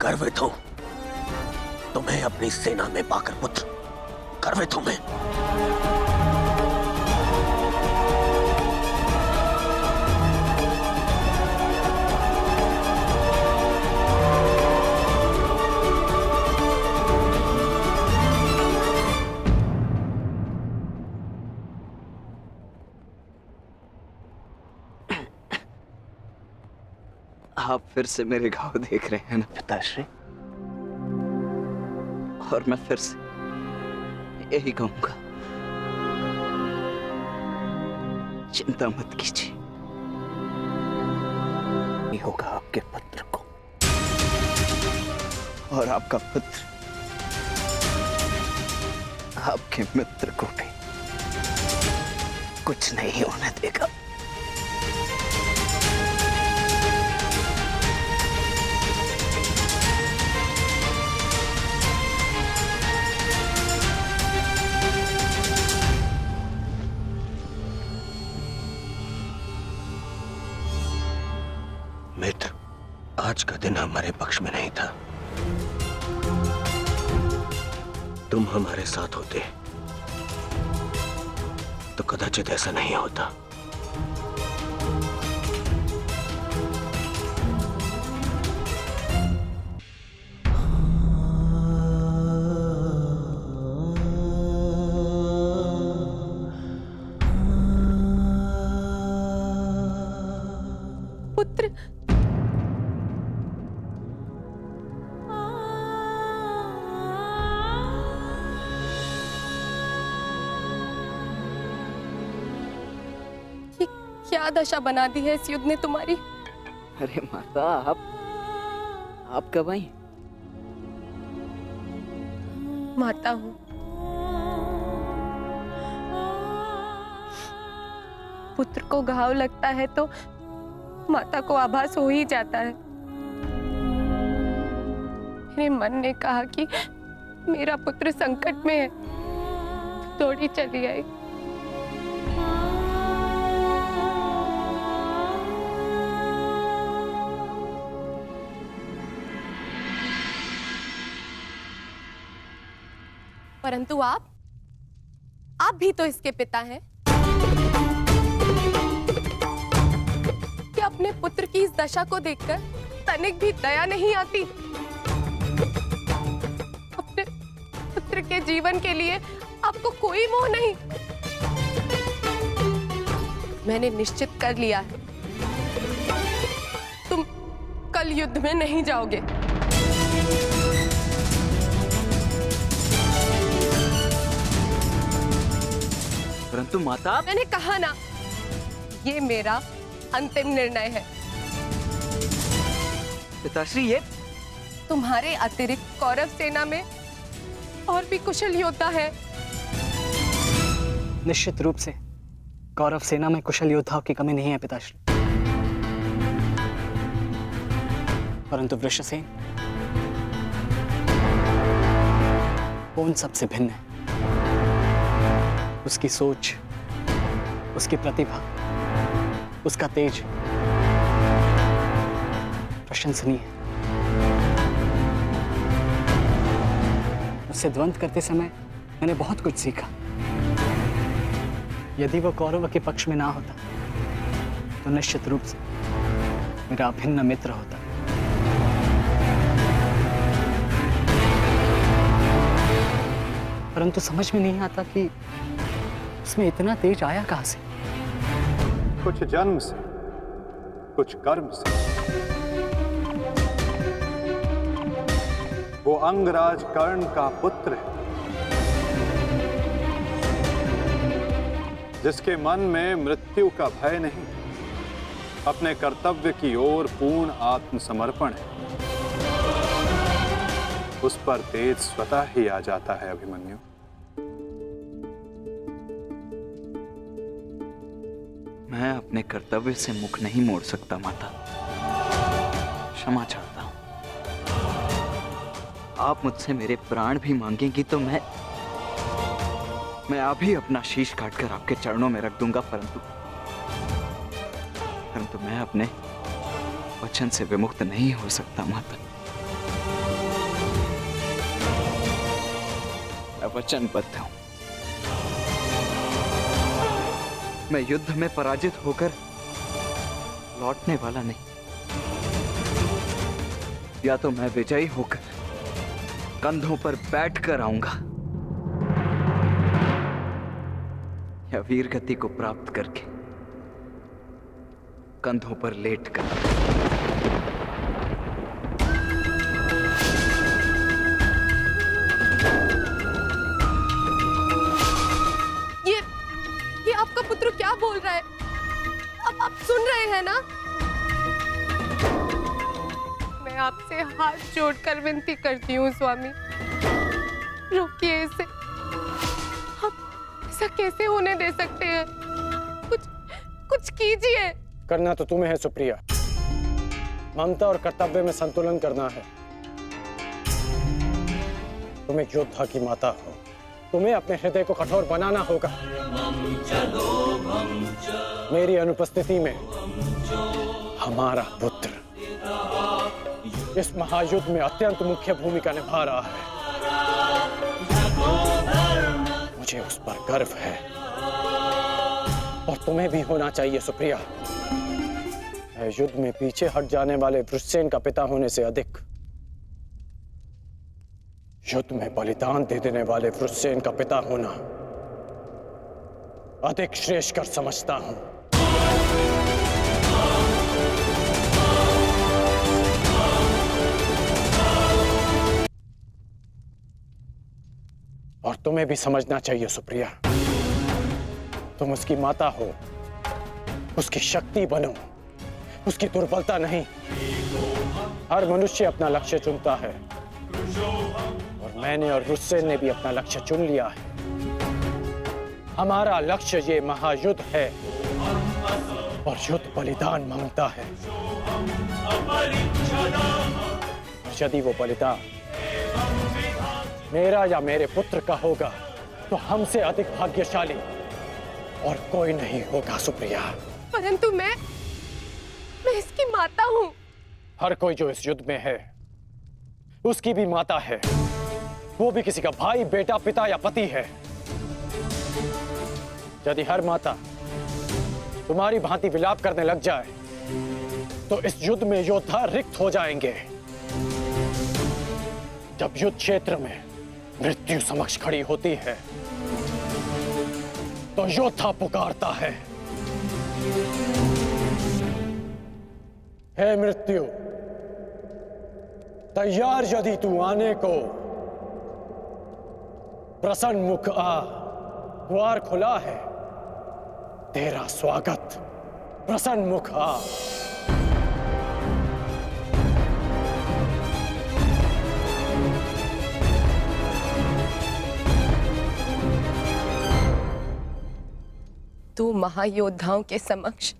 गर्वित हूं तुम्हें अपनी सेना में पाकर पुत्र। गर्वित हूं मैं। आप फिर से मेरे घाव देख रहे हैं ना पिताश्री? और मैं फिर से यही कहूंगा, चिंता मत कीजिए, ये होगा आपके पुत्र को, और आपका पुत्र आपके मित्र को भी कुछ नहीं होने देगा। मित्र, आज का दिन हमारे पक्ष में नहीं था। तुम हमारे साथ होते तो कदाचित ऐसा नहीं होता। पुत्र, क्या दशा बना दी है इस युद्ध ने तुम्हारी। अरे माता, आप कब आई? माता हूं। पुत्र को घाव लगता है तो माता को आभास हो ही जाता है। मेरे मन ने कहा कि मेरा पुत्र संकट में है, दौड़ी चली आई। परंतु आप भी तो इसके पिता हैं। क्या अपने पुत्र की इस दशा को देखकर तनिक भी दया नहीं आती? अपने पुत्र के जीवन के लिए आपको कोई मोह नहीं? मैंने निश्चित कर लिया है, तुम कल युद्ध में नहीं जाओगे। परंतु माता, मैंने कहा ना, ये मेरा अंतिम निर्णय है। पिताश्री, ये तुम्हारे अतिरिक्त कौरव सेना में और भी कुशल योद्धा है। निश्चित रूप से कौरव सेना में कुशल योद्धाओं की कमी नहीं है पिताश्री, परंतु वृषसेन वो उन सबसे भिन्न है। उसकी सोच, उसकी प्रतिभा, उसका तेज प्रशंसनीय है। उससे द्वंद्व करते समय मैंने बहुत कुछ सीखा। यदि वो कौरव के पक्ष में ना होता तो निश्चित रूप से मेरा अभिन्न मित्र होता। परंतु समझ में नहीं आता कि उसमें इतना तेज आया कहां से। कुछ जन्म से, कुछ कर्म से। वो अंगराज कर्ण का पुत्र है, जिसके मन में मृत्यु का भय नहीं, अपने कर्तव्य की ओर पूर्ण आत्मसमर्पण है। उस पर तेज स्वतः ही आ जाता है अभिमन्यु। मैं अपने कर्तव्य से मुख नहीं मोड़ सकता माता, क्षमा चाहता हूं। आप मुझसे मेरे प्राण भी मांगेंगी तो मैं अभी अपना शीश काटकर आपके चरणों में रख दूंगा, परंतु मैं अपने वचन से विमुक्त नहीं हो सकता माता। वचनबद्ध हूं। मैं युद्ध में पराजित होकर लौटने वाला नहीं। या तो मैं विजयी होकर कंधों पर बैठकर आऊंगा, या वीर गति को प्राप्त करके कंधों पर लेटकर। ये आपका पुत्र क्या बोल रहा है? अब आप सुन रहे हैं ना? मैं आपसे हाथ जोड़कर विनती करती हूँ स्वामी, रोकिए इसे। आप ऐसा कैसे होने दे सकते हैं? कुछ कीजिए। करना तो तुम्हें है सुप्रिया। ममता और कर्तव्य में संतुलन करना है। तुम एक योद्धा की माता हो, तुम्हें अपने हृदय को कठोर बनाना होगा। मेरी अनुपस्थिति में हमारा पुत्र इस महायुद्ध में अत्यंत मुख्य भूमिका निभा रहा है। मुझे उस पर गर्व है और तुम्हें भी होना चाहिए सुप्रिया। युद्ध में पीछे हट जाने वाले वृषसेन का पिता होने से अधिक युद्ध में बलिदान दे देने वाले वृषसेन का पिता होना अधिक श्रेष्ठकर समझता हूं। और तुम्हें भी समझना चाहिए सुप्रिया, तुम उसकी माता हो, उसकी शक्ति बनो, उसकी दुर्बलता नहीं। हर मनुष्य अपना लक्ष्य चुनता है और मैंने और वृषसेन ने भी अपना लक्ष्य चुन लिया है। हमारा लक्ष्य ये महायुद्ध है और युद्ध बलिदान मांगता है। और यदि वो बलिदान मेरा या मेरे पुत्र का होगा तो हमसे अधिक भाग्यशाली और कोई नहीं होगा सुप्रिया। परंतु मैं इसकी माता हूं। हर कोई जो इस युद्ध में है उसकी भी माता है, वो भी किसी का भाई, बेटा, पिता या पति है। यदि हर माता तुम्हारी भांति विलाप करने लग जाए तो इस युद्ध में योद्धा रिक्त हो जाएंगे। जब युद्ध क्षेत्र में मृत्यु समक्ष खड़ी होती है तो योद्धा पुकारता है, हे मृत्यु, तैयार यदि तू आने को, प्रसन्न मुख आ, द्वार खुला है, तेरा स्वागत, प्रसन्न मुख आ। दो महायोद्धाओं के समक्ष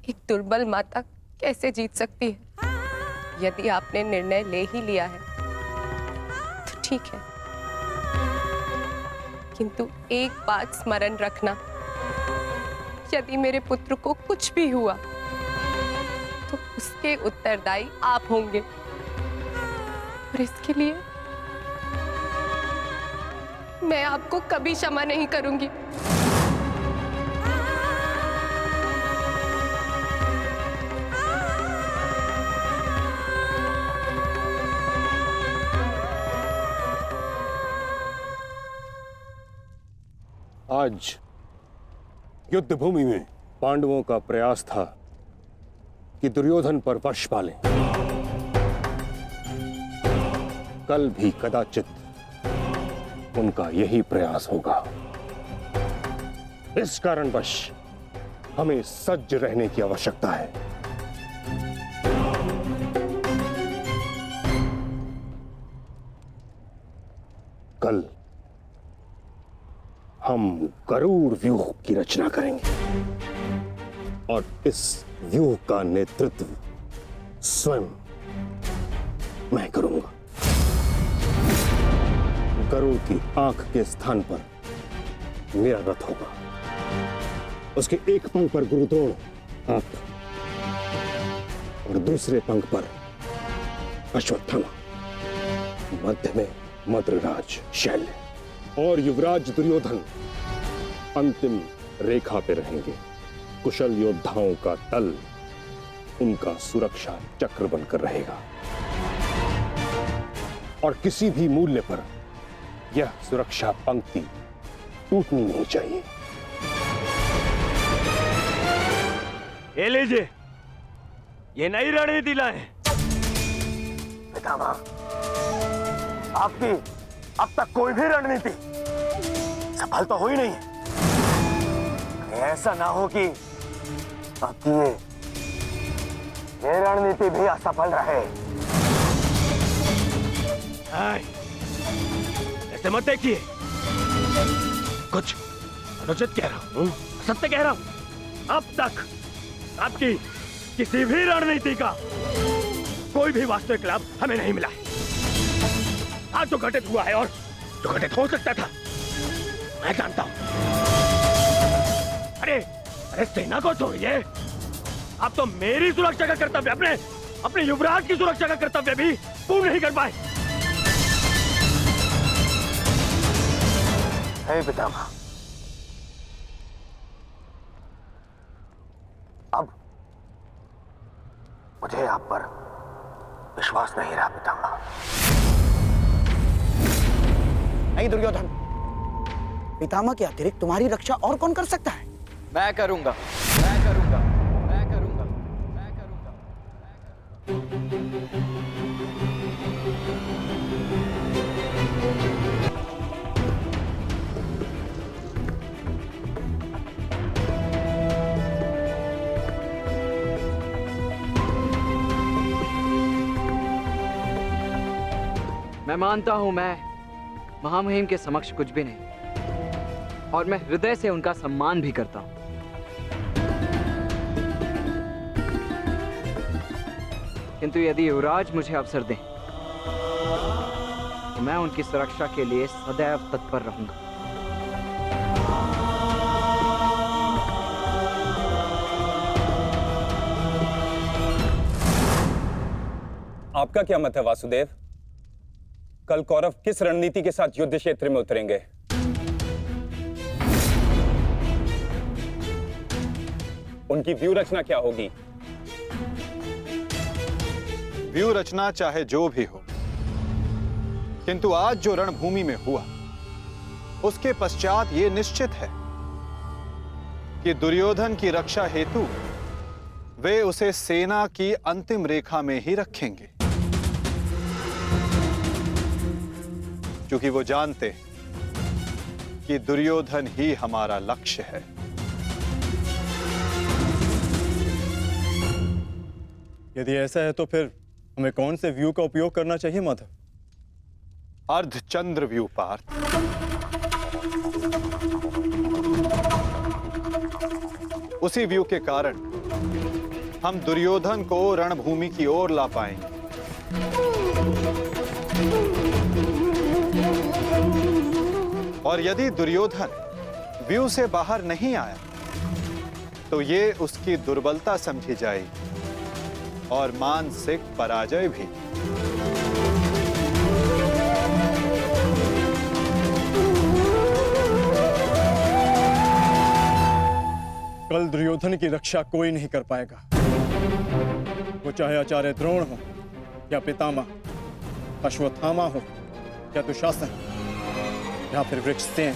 एक दुर्बल माता कैसे जीत सकती है? यदि आपने निर्णय ले ही लिया है तो ठीक है, किंतु एक बात स्मरण रखना, यदि मेरे पुत्र को कुछ भी हुआ तो उसके उत्तरदायी आप होंगे और इसके लिए मैं आपको कभी क्षमा नहीं करूंगी। आज युद्ध भूमि में पांडवों का प्रयास था कि दुर्योधन पर वश पालें। कल भी कदाचित उनका यही प्रयास होगा। इस कारणवश हमें सज्ज रहने की आवश्यकता है। कल हम गरुड़ व्यूह की रचना करेंगे और इस व्यूह का नेतृत्व स्वयं मैं करूंगा। गरुड़ की आंख के स्थान पर मेरा रथ होगा। उसके एक पंख पर गुरुद्रोण आप और दूसरे पंख पर अश्वत्थामा, मध्य में मद्रराज शैल्य। और युवराज दुर्योधन अंतिम रेखा पे रहेंगे। कुशल योद्धाओं का दल उनका सुरक्षा चक्र बनकर रहेगा और किसी भी मूल्य पर यह सुरक्षा पंक्ति टूटनी नहीं चाहिए। ये लीजिए, ये नई रणनीति लाए। पितामह, आपकी अब तक कोई भी रणनीति सफल तो हुई नहीं। ऐसा ना हो कि आपकी ये रणनीति भी असफल रहे। ऐसे मत देखिए, कुछ अनुचित कह रहा हूं, सत्य कह रहा हूं। अब तक आपकी किसी भी रणनीति का कोई भी वास्तविक लाभ हमें नहीं मिला है। आज जो घटित हुआ है और जो घटित हो सकता था, मैं जानता हूं। अरे सेना को छोड़िए, आप तो मेरी सुरक्षा का कर्तव्य, अपने युवराज की सुरक्षा का कर्तव्य भी पूर्ण नहीं कर पाए। हे पितामह, अब मुझे आप पर विश्वास नहीं रहा पितामह। नहीं दुर्योधन, पितामह के अतिरिक्त तुम्हारी रक्षा और कौन कर सकता है? मैं करूंगा, मैं करूंगा, मैं करूंगा, मैं करूंगा। मैं मानता हूं मैं महामहिम के समक्ष कुछ भी नहीं, और मैं हृदय से उनका सम्मान भी करता हूं। किंतु यदि युवराज मुझे अवसर दें तो मैं उनकी सुरक्षा के लिए सदैव तत्पर रहूंगा। आपका क्या मत है वासुदेव? कल कौरव किस रणनीति के साथ युद्ध क्षेत्र में उतरेंगे? उनकी व्यूह रचना क्या होगी? व्यू रचना चाहे जो भी हो, किंतु आज जो रणभूमि में हुआ उसके पश्चात यह निश्चित है कि दुर्योधन की रक्षा हेतु वे उसे सेना की अंतिम रेखा में ही रखेंगे, क्योंकि वो जानते कि दुर्योधन ही हमारा लक्ष्य है। यदि ऐसा है तो फिर हमें कौन से व्यू का उपयोग करना चाहिए माधव? अर्धचंद्र व्यू पार्थ। उसी व्यू के कारण हम दुर्योधन को रणभूमि की ओर ला पाएंगे। और यदि दुर्योधन व्यू से बाहर नहीं आया तो ये उसकी दुर्बलता समझी जाएगी और मानसिक पराजय भी। कल दुर्योधन की रक्षा कोई नहीं कर पाएगा, वो चाहे आचार्य द्रोण हो या पितामह, अश्वत्थामा हो या दुशासन या फिर वृक्षसेन।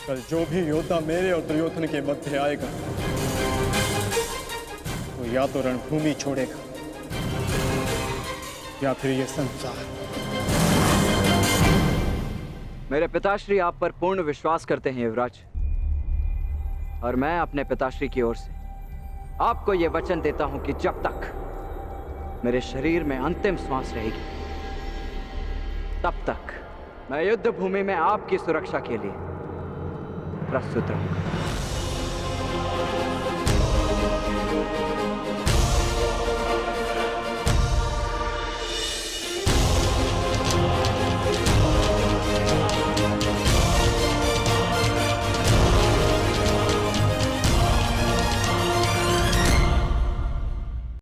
कल जो भी योद्धा मेरे और दुर्योधन के मध्य आएगा तो या तो रणभूमि छोड़ेगा या फिर ये संसार। मेरे पिताश्री आप पर पूर्ण विश्वास करते हैं युवराज, और मैं अपने पिताश्री की ओर से आपको यह वचन देता हूं कि जब तक मेरे शरीर में अंतिम श्वास रहेगी तब तक मैं युद्ध भूमि में आपकी सुरक्षा के लिए प्रस्तुत रहूंगा।